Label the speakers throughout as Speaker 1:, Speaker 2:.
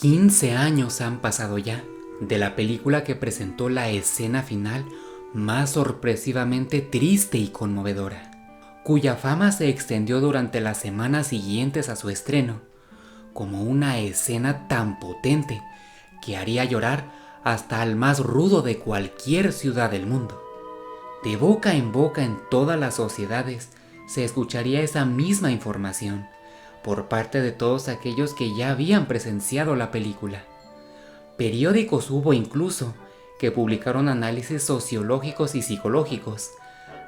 Speaker 1: 15 años han pasado ya de la película que presentó la escena final más sorpresivamente triste y conmovedora, cuya fama se extendió durante las semanas siguientes a su estreno, como una escena tan potente que haría llorar hasta al más rudo de cualquier ciudad del mundo. De boca en boca en todas las sociedades se escucharía esa misma información por parte de todos aquellos que ya habían presenciado la película. Periódicos hubo incluso que publicaron análisis sociológicos y psicológicos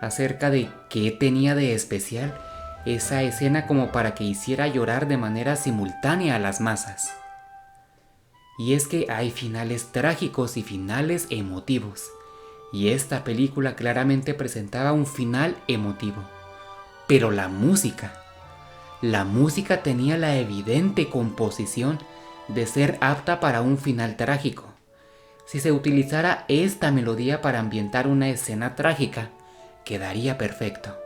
Speaker 1: acerca de qué tenía de especial esa escena como para que hiciera llorar de manera simultánea a las masas. Y es que hay finales trágicos y finales emotivos, y esta película claramente presentaba un final emotivo. Pero la música tenía la evidente composición de ser apta para un final trágico. Si se utilizara esta melodía para ambientar una escena trágica, quedaría perfecto.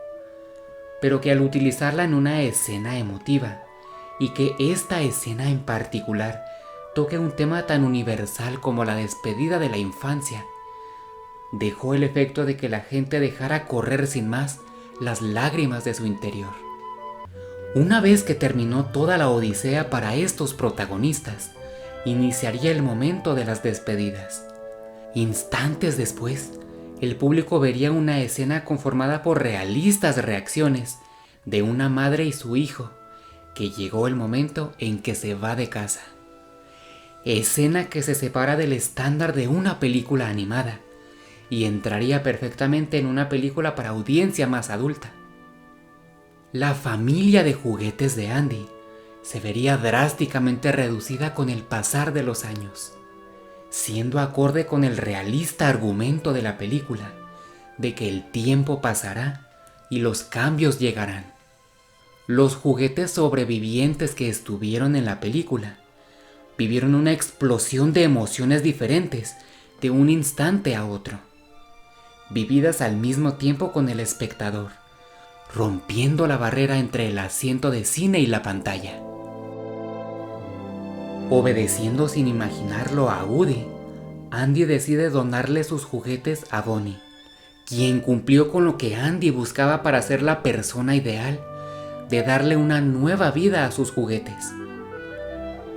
Speaker 1: Pero que al utilizarla en una escena emotiva, y que esta escena en particular toque un tema tan universal como la despedida de la infancia, dejó el efecto de que la gente dejara correr sin más las lágrimas de su interior. Una vez que terminó toda la odisea para estos protagonistas, iniciaría el momento de las despedidas. Instantes después, el público vería una escena conformada por realistas reacciones de una madre y su hijo, que llegó el momento en que se va de casa. Escena que se separa del estándar de una película animada y entraría perfectamente en una película para audiencia más adulta. La familia de juguetes de Andy se vería drásticamente reducida con el pasar de los años, siendo acorde con el realista argumento de la película de que el tiempo pasará y los cambios llegarán. Los juguetes sobrevivientes que estuvieron en la película vivieron una explosión de emociones diferentes de un instante a otro, vividas al mismo tiempo con el espectador, rompiendo la barrera entre el asiento de cine y la pantalla. Obedeciendo sin imaginarlo a Woody, Andy decide donarle sus juguetes a Bonnie, quien cumplió con lo que Andy buscaba para ser la persona ideal, de darle una nueva vida a sus juguetes.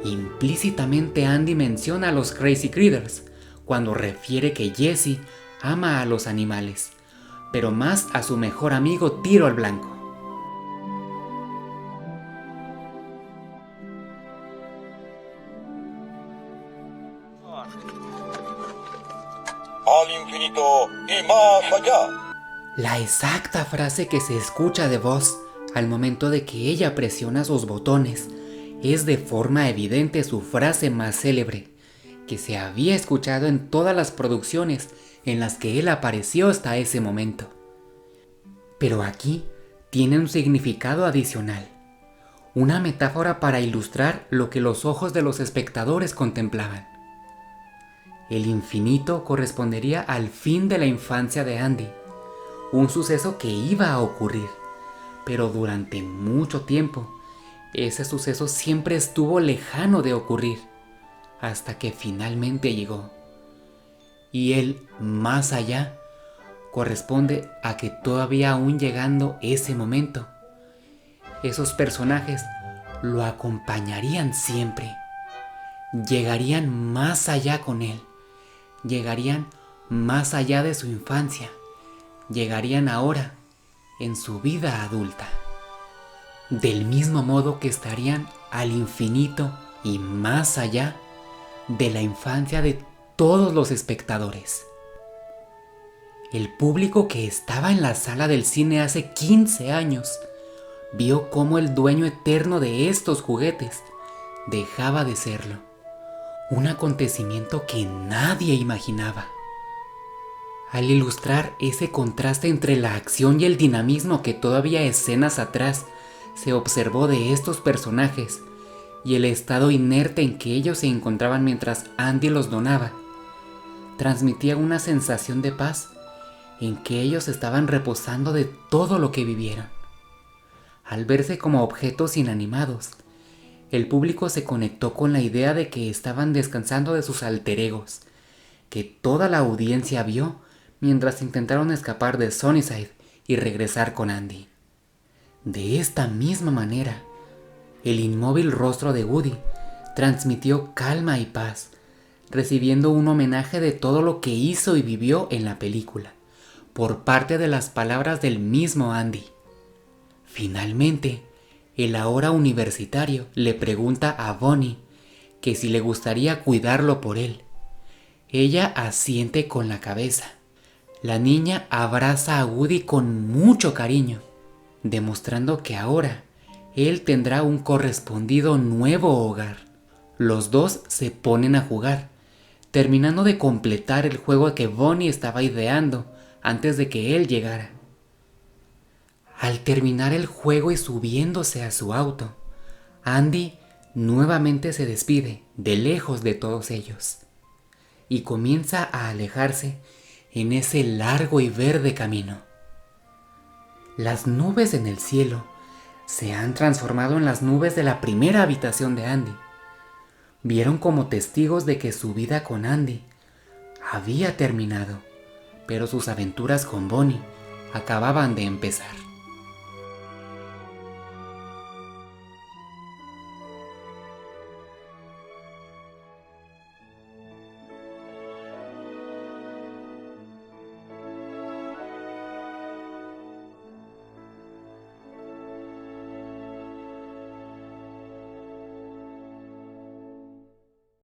Speaker 1: Implícitamente Andy menciona a los Crazy Critters cuando refiere que Jessie ama a los animales, pero más a su mejor amigo Tiro al Blanco.
Speaker 2: Al infinito y más allá.
Speaker 1: La exacta frase que se escucha de Buzz al momento de que ella presiona sus botones es de forma evidente su frase más célebre, que se había escuchado en todas las producciones en las que él apareció hasta ese momento. Pero aquí tiene un significado adicional, una metáfora para ilustrar lo que los ojos de los espectadores contemplaban. El infinito correspondería al fin de la infancia de Andy, un suceso que iba a ocurrir, pero durante mucho tiempo ese suceso siempre estuvo lejano de ocurrir, hasta que finalmente llegó. Y el más allá corresponde a que todavía aún llegando ese momento, esos personajes lo acompañarían siempre, llegarían más allá con él, llegarían más allá de su infancia, llegarían ahora en su vida adulta, del mismo modo que estarían al infinito y más allá de la infancia de todos los espectadores. El público que estaba en la sala del cine hace 15 años vio cómo el dueño eterno de estos juguetes dejaba de serlo, un acontecimiento que nadie imaginaba. Al ilustrar ese contraste entre la acción y el dinamismo que todavía escenas atrás se observó de estos personajes y el estado inerte en que ellos se encontraban mientras Andy los donaba, transmitía una sensación de paz en que ellos estaban reposando de todo lo que vivieron. Al verse como objetos inanimados, el público se conectó con la idea de que estaban descansando de sus alter egos, que toda la audiencia vio mientras intentaron escapar de Sunnyside y regresar con Andy. De esta misma manera, el inmóvil rostro de Woody transmitió calma y paz, recibiendo un homenaje de todo lo que hizo y vivió en la película, por parte de las palabras del mismo Andy. Finalmente, el ahora universitario le pregunta a Bonnie que si le gustaría cuidarlo por él. Ella asiente con la cabeza. La niña abraza a Woody con mucho cariño, demostrando que ahora él tendrá un correspondido nuevo hogar. Los dos se ponen a jugar, terminando de completar el juego que Bonnie estaba ideando antes de que él llegara. Al terminar el juego y subiéndose a su auto, Andy nuevamente se despide de lejos de todos ellos y comienza a alejarse en ese largo y verde camino. Las nubes en el cielo se han transformado en las nubes de la primera habitación de Andy. Vieron como testigos de que su vida con Andy había terminado, pero sus aventuras con Bonnie acababan de empezar.